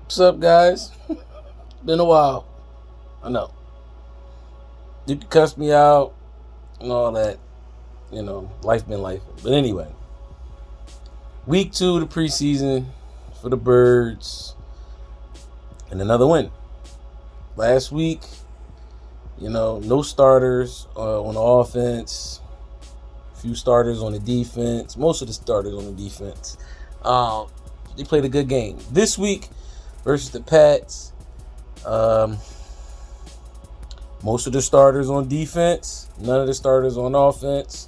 What's up, guys? Been a while. I know. You can cuss me out and all that. Life been life. But anyway, week 2 of the preseason for the Birds and another win. Last week, no starters on the offense. Few starters on the defense. Most of the starters on the defense. They played a good game. This week versus the Pats, most of the starters on defense, none of the starters on offense.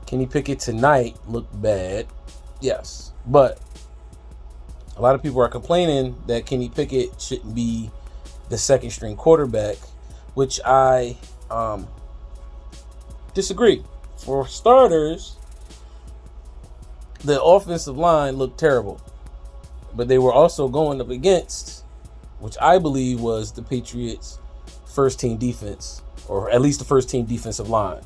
Kenny Pickett tonight looked bad, yes, but a lot of people are complaining that Kenny Pickett shouldn't be the second string quarterback, which I disagree. For starters, the offensive line looked terrible, but they were also going up against, which I believe was the Patriots' first team defense, or at least the first team defensive line.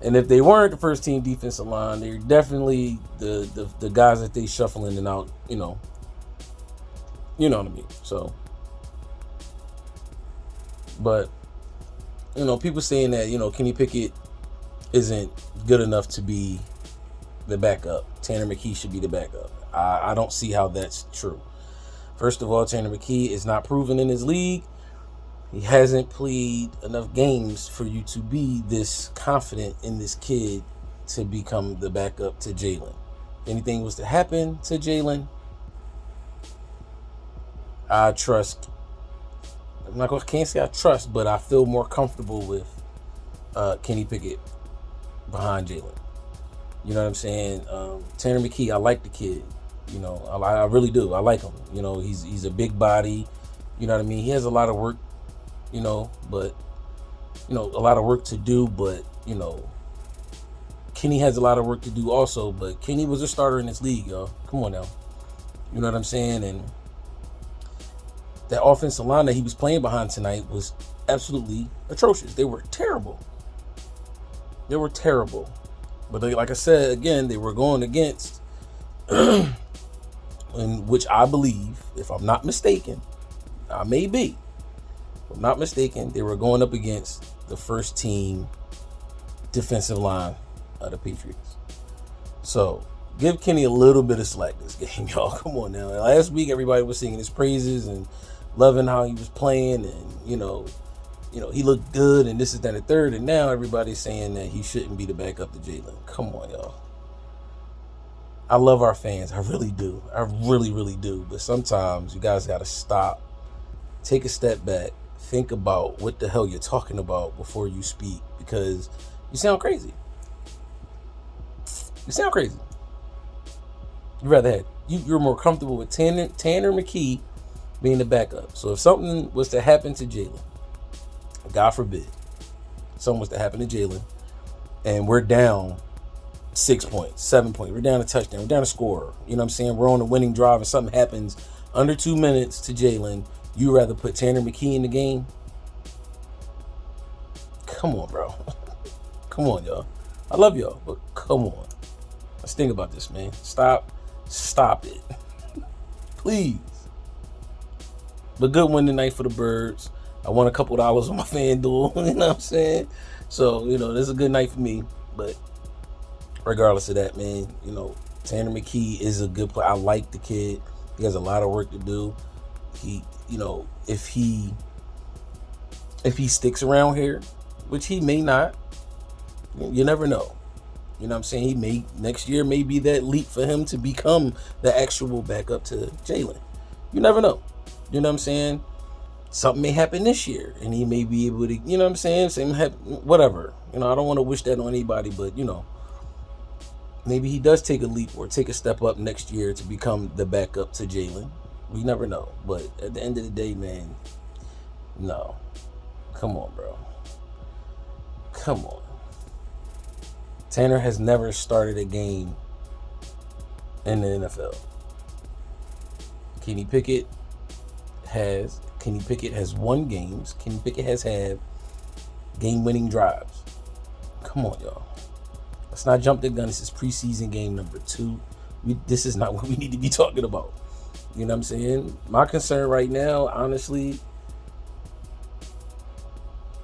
And if they weren't the first team defensive line, they're definitely the guys that they shuffle in and out, you know what I mean. So, but people saying that Kenny Pickett isn't good enough to be the backup. Tanner McKee should be the backup. I don't see how that's true. First of all, Tanner McKee is not proven in his league. He hasn't played enough games for you to be this confident in this kid to become the backup to Jalen. If anything was to happen to Jalen, I trust. Can't say I trust, but I feel more comfortable with Kenny Pickett behind Jalen. You know what I'm saying? Tanner McKee, I like the kid. I really do. I like him. He's a big body. You know what I mean? He has a lot of work, but, a lot of work to do. But, Kenny has a lot of work to do also. But Kenny was a starter in this league, y'all. Come on now. You know what I'm saying? And that offensive line that he was playing behind tonight was absolutely atrocious. They were terrible. But like I said, again, they were going against, in which I believe, if I'm not mistaken, I may be, if I'm not mistaken, they were going up against the first team defensive line of the Patriots. So give Kenny a little bit of slack this game, y'all. Come on now. Last week, everybody was singing his praises and loving how he was playing, and he looked good, and this is that and third, and now everybody's saying that he shouldn't be the backup to Jalen. Come on, y'all. I love our fans. I really do. I really, really do. But sometimes you guys got to stop, take a step back, think about what the hell you're talking about before you speak, because you sound crazy. You're more comfortable with Tanner McKee being the backup. So if something was to happen to Jalen, God forbid, something was to happen to Jalen, and we're down 6 points, 7 points, we're down a touchdown, we're down a score, you know what I'm saying, we're on a winning drive, and something happens under 2 minutes to Jalen, you rather put Tanner McKee in the game? Come on, bro. Come on, y'all. I love y'all, but come on. Let's think about this, man. Stop it. Please. But good win tonight for the Birds. I won a couple dollars on my FanDuel, you know what I'm saying? So, this is a good night for me. But regardless of that, man, Tanner McKee is a good player. I like the kid. He has a lot of work to do. He, if he sticks around here, which he may not, you never know. You know what I'm saying? Next year may be that leap for him to become the actual backup to Jalen. You never know. You know what I'm saying? Something may happen this year, and he may be able to, you know what I'm saying? Whatever. I don't want to wish that on anybody, but, maybe he does take a leap or take a step up next year to become the backup to Jalen. We never know. But at the end of the day, man, no. Come on, bro. Come on. Tanner has never started a game in the NFL. Kenny Pickett has won games. Kenny Pickett has had game-winning drives. Come on, y'all. Let's not jump the gun. This is preseason game number 2. This is not what we need to be talking about. You know what I'm saying? My concern right now, honestly,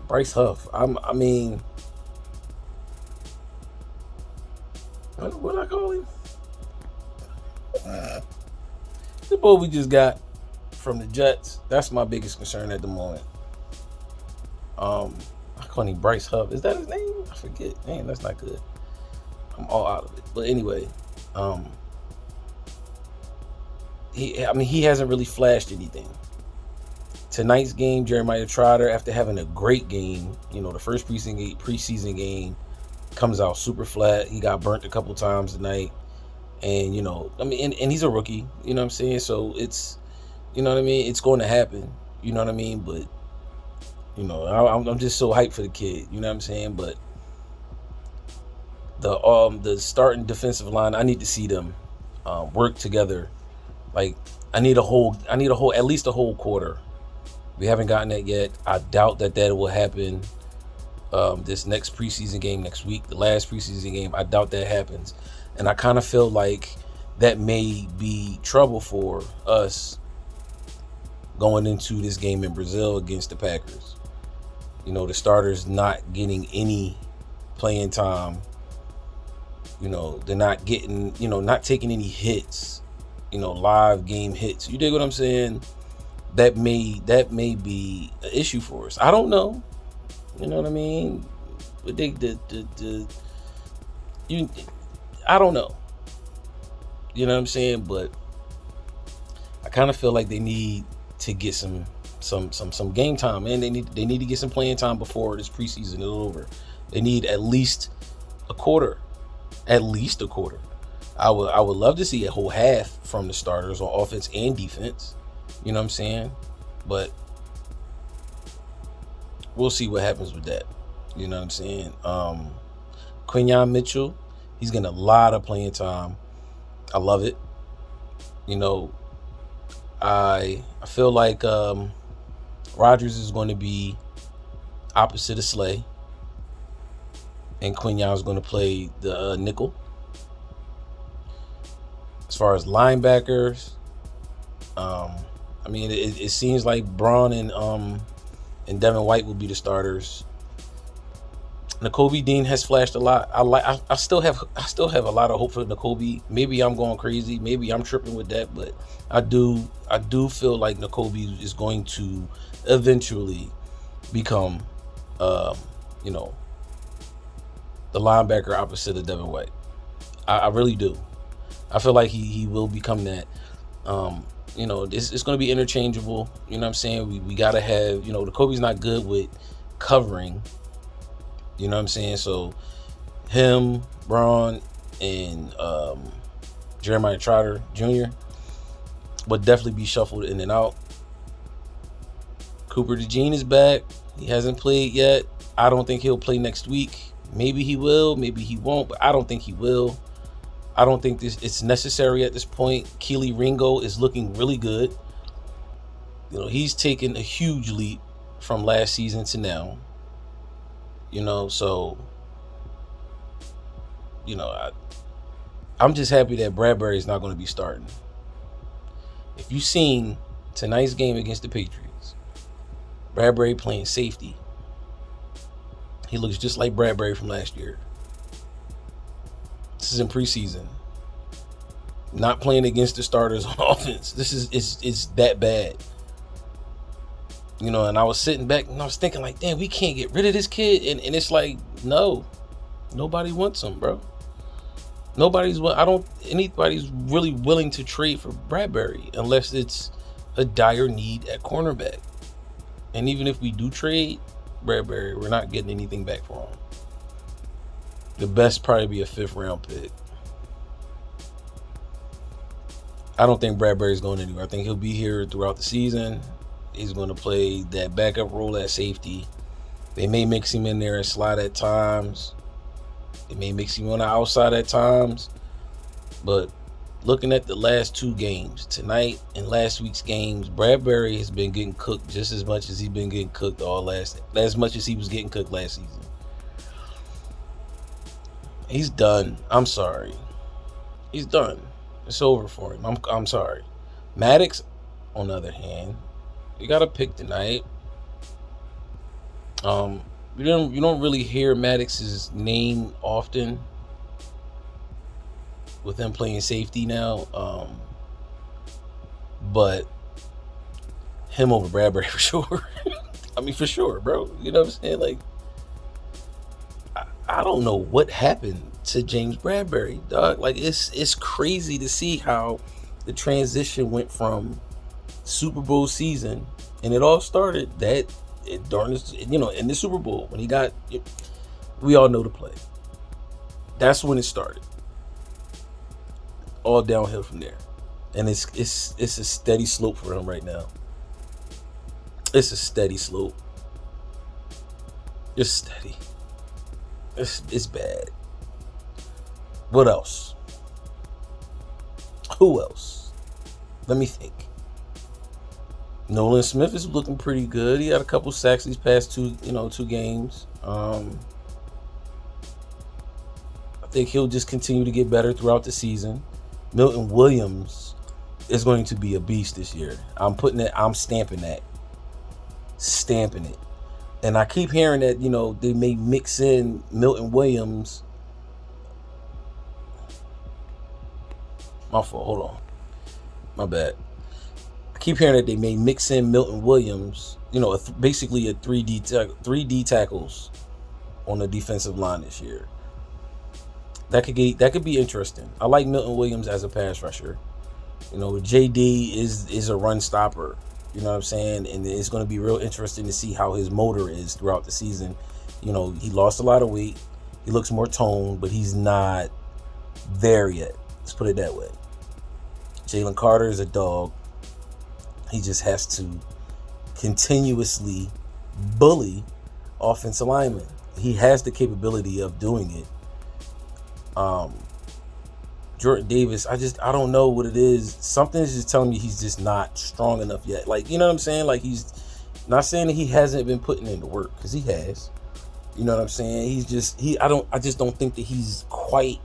Bryce Huff. I mean, what I call him? The boy we just got from the Jets. That's my biggest concern at the moment. I call him Bryce Huff. Is that his name? I forget. Man, that's not good. I'm all out of it. But anyway, he hasn't really flashed anything. Tonight's game, Jeremiah Trotter, after having a great game, the first preseason game, comes out super flat. He got burnt a couple times tonight. And, and he's a rookie, you know what I'm saying? So it's, it's going to happen, you know what I mean? But, I'm just so hyped for the kid, you know what I'm saying? But the starting defensive line, I need to see them work together. Like, I need at least a whole quarter. We haven't gotten that yet. I doubt that will happen this next preseason game next week, the last preseason game. I doubt that happens. And I kind of feel like that may be trouble for us going into this game in Brazil against the Packers. The starters not getting any playing time. They're not getting, not taking any hits, live game hits. You dig what I'm saying? That may be an issue for us. I don't know. You know what I mean? But I don't know. You know what I'm saying? But I kind of feel like they need to get some game time, man. They need to get some playing time before this preseason is over. They need at least a quarter. At least a quarter. I would love to see a whole half from the starters on offense and defense. You know what I'm saying? But we'll see what happens with that. You know what I'm saying? Quinyon Mitchell, he's getting a lot of playing time. I love it. I feel like Rodgers is going to be opposite of Slay, and Quinyon is going to play the nickel. As far as linebackers, it seems like Braun and Devin White will be the starters. Nakobe Dean has flashed a lot. I still have a lot of hope for Nakobe. Maybe I'm going crazy. Maybe I'm tripping with that, but I do feel like Nakobe is going to eventually become, the linebacker opposite of Devin White. I really do. I feel like he will become that. It's going to be interchangeable. You know what I'm saying? We got to have, Nakobe's not good with covering. You know what I'm saying? So him, Braun, and Jeremiah Trotter Jr. would definitely be shuffled in and out. Cooper DeJean is back. He hasn't played yet. I don't think he'll play next week. Maybe he will, maybe he won't, but I don't think he will. I don't think it's necessary at this point. Keely Ringo is looking really good. He's taken a huge leap from last season to now. So, I'm just happy that Bradbury is not going to be starting. If you've seen tonight's game against the Patriots, Bradbury playing safety, he looks just like Bradbury from last year. This is in preseason. Not playing against the starters on offense. This is that bad. And I was sitting back and I was thinking like, damn, we can't get rid of this kid. And it's like, no, nobody wants him, bro. I don't anybody's really willing to trade for Bradbury unless it's a dire need at cornerback. And even if we do trade Bradbury, we're not getting anything back for him. The best probably be a 5th round pick. I don't think Bradbury's going anywhere. I think he'll be here throughout the season. He's going to play that backup role at safety. They may mix him in there and slide at times. They may mix him on the outside at times. But looking at the last 2 games, tonight and last week's games, Bradbury has been getting cooked just as much as he's been getting cooked as much as he was getting cooked last season. He's done. I'm sorry. He's done. It's over for him. I'm sorry. Maddox, on the other hand, you got to pick tonight. You don't really hear Maddox's name often with him playing safety now. But him over Bradbury for sure. I mean, for sure, bro. You know what I'm saying? Like, I don't know what happened to James Bradbury, dog. Like, it's crazy to see how the transition went from Super Bowl season, and it all started during this, in the Super Bowl when he got. We all know the play. That's when it started. All downhill from there, and it's a steady slope for him right now. It's a steady slope. It's steady. It's bad. What else? Who else? Let me think. Nolan Smith is looking pretty good. He had a couple sacks these past two games. I think he'll just continue to get better throughout the season. Milton Williams is going to be a beast this year. I'm stamping that. Stamping it. And I keep hearing that, they may mix in Milton Williams. My fault. Hold on. My bad. I keep hearing that they may mix in Milton Williams, basically a 3D tackles on the defensive line this year. That could be interesting. I like Milton Williams as a pass rusher. JD is a run stopper. You know what I'm saying? And it's going to be real interesting to see how his motor is throughout the season. He lost a lot of weight. He looks more toned, but he's not there yet. Let's put it that way. Jalen Carter is a dog. He just has to continuously bully offensive linemen. He has the capability of doing it. Jordan Davis, I don't know what it is. Something's just telling me he's just not strong enough yet. Like, you know what I'm saying? Like, he's not saying that he hasn't been putting in the work, because he has. You know what I'm saying? I just don't think that he's quite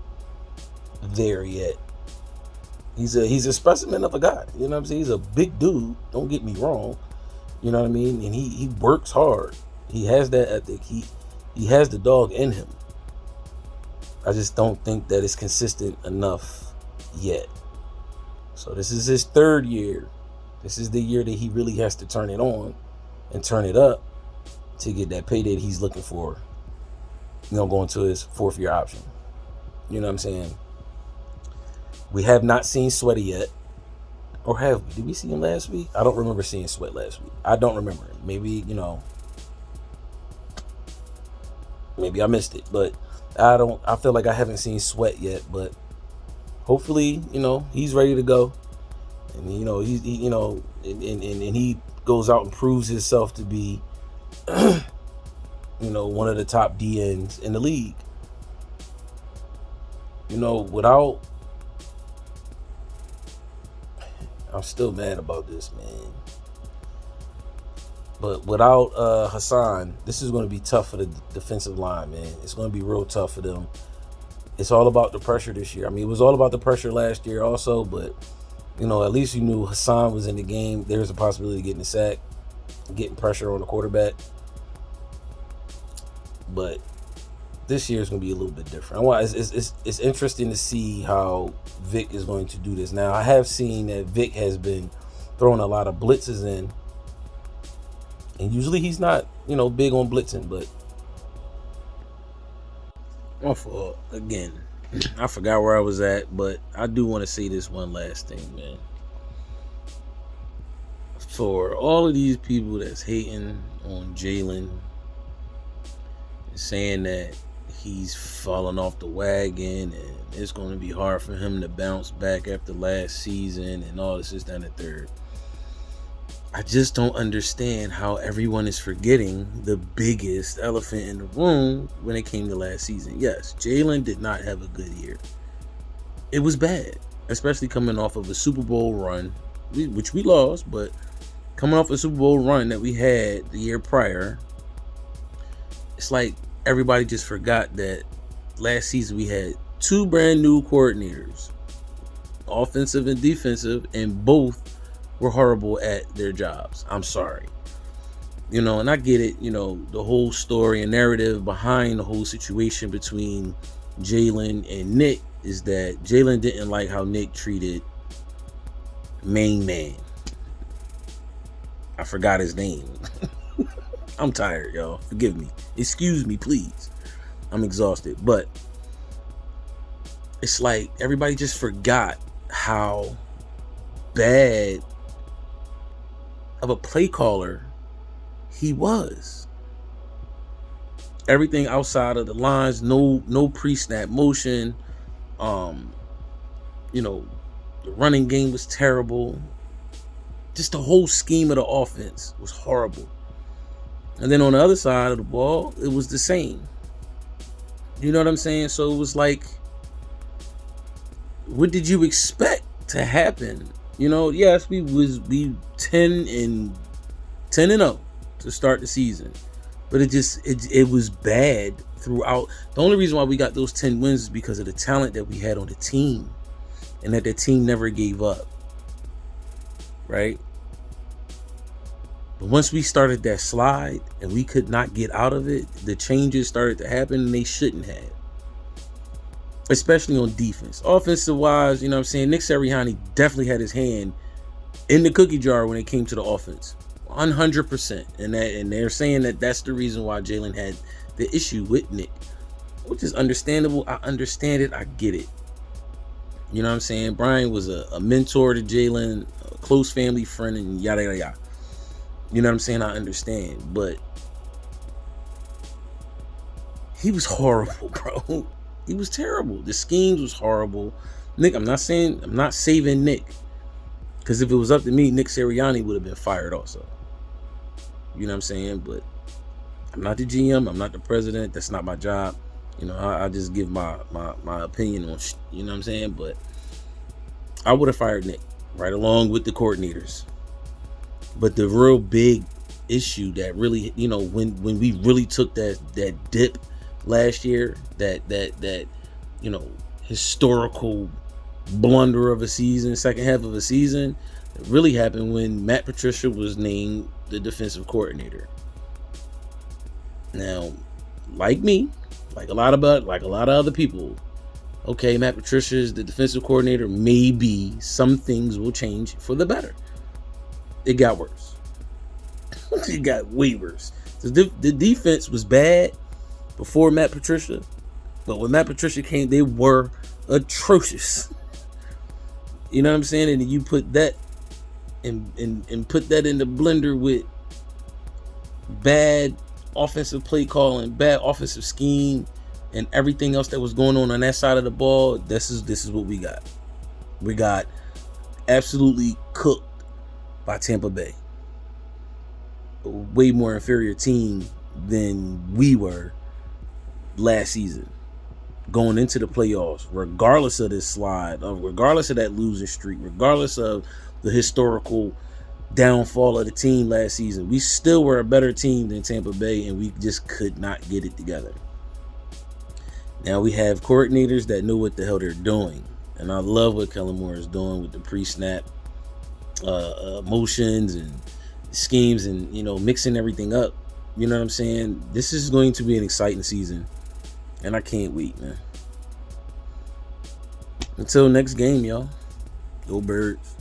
there yet. He's a specimen of a guy. You know what I'm saying? He's a big dude. Don't get me wrong. You know what I mean? And he works hard. He has that ethic. He has the dog in him. I just don't think that it's consistent enough yet. So this is his third year. This is the year that he really has to turn it on and turn it up to get that payday that he's looking for. Going to his fourth year option. You know what I'm saying? We have not seen Sweaty yet. Or have we? Did we see him last week? I don't remember seeing Sweat last week. I don't remember him. Maybe I missed it. But I feel like I haven't seen Sweat yet, but hopefully, he's ready to go. And and he goes out and proves himself to be one of the top DNs in the league. I'm still mad about this, man. But without Hassan, this is going to be tough for the defensive line, man. It's going to be real tough for them. It's all about the pressure this year. I mean, it was all about the pressure last year also, but, at least you knew Hassan was in the game. There's a possibility of getting a sack, getting pressure on the quarterback. But this year is going to be a little bit different. It's interesting to see how Vic is going to do this. Now, I have seen that Vic has been throwing a lot of blitzes in. And usually he's not, big on blitzing, but my fault. Again, I forgot where I was at, but I do want to say this one last thing, man. For all of these people that's hating on Jalen, saying that he's falling off the wagon and it's going to be hard for him to bounce back after last season and all this, that, and the third. I just don't understand how everyone is forgetting the biggest elephant in the room when it came to last season. Yes, Jalen did not have a good year. It was bad, especially coming off of a Super Bowl run, which we lost, but coming off a Super Bowl run that we had the year prior, it's like everybody just forgot that last season we had two brand new coordinators, offensive and defensive, and both were horrible at their jobs. I'm sorry. And I get it, the whole story and narrative behind the whole situation between Jalen and Nick is that Jalen didn't like how Nick treated main man. I forgot his name. I'm tired, y'all. Forgive me. Excuse me, please. I'm exhausted. But it's like everybody just forgot how bad of a play caller he was. Everything outside of the lines, no pre-snap motion. The running game was terrible. Just the whole scheme of the offense was horrible. And then on the other side of the ball, it was the same. You know what I'm saying? So it was like, what did you expect to happen? Yes, we 10-0 to start the season, but it was bad throughout. The only reason why we got those 10 wins is because of the talent that we had on the team, and that the team never gave up, right? But once we started that slide and we could not get out of it, the changes started to happen, and they shouldn't have. Especially on defense. Offensive wise, Nick Sirianni definitely had his hand in the cookie jar when it came to the offense. 100%. And they're saying that that's the reason why Jalen had the issue with Nick, which is understandable. I understand it. I get it. You know what I'm saying? Brian was a mentor to Jalen, a close family friend, and yada, yada, yada. You know what I'm saying? I understand. But he was horrible, bro. He was terrible. The schemes was horrible. Nick, I'm not saving Nick. Because if it was up to me, Nick Sirianni would have been fired also. You know what I'm saying? But I'm not the GM. I'm not the president. That's not my job. I just give my opinion on, you know what I'm saying? But I would have fired Nick right along with the coordinators. But the real big issue that really, when we really took that dip last year, that historical blunder of a season, second half of a season, it really happened when Matt Patricia was named the defensive coordinator. Now, like me, like a lot of other people, okay, Matt Patricia is the defensive coordinator. Maybe some things will change for the better. It got worse. It got way worse. The defense was bad before Matt Patricia, but when Matt Patricia came, they were atrocious. You know what I'm saying? And you put that and put that in the blender with bad offensive play calling, bad offensive scheme, and everything else that was going on that side of the ball. This is what we got. We got absolutely cooked by Tampa Bay. A way more inferior team than we were last season, going into the playoffs, regardless of this slide, regardless of that losing streak, regardless of the historical downfall of the team last season. We still were a better team than Tampa Bay, and we just could not get it together. Now we have coordinators that know what the hell they're doing, and I love what Kellen Moore is doing with the pre-snap motions and schemes, and mixing everything up. You know what I'm saying? This is going to be an exciting season, and I can't wait, man. Until next game, y'all. Go Birds.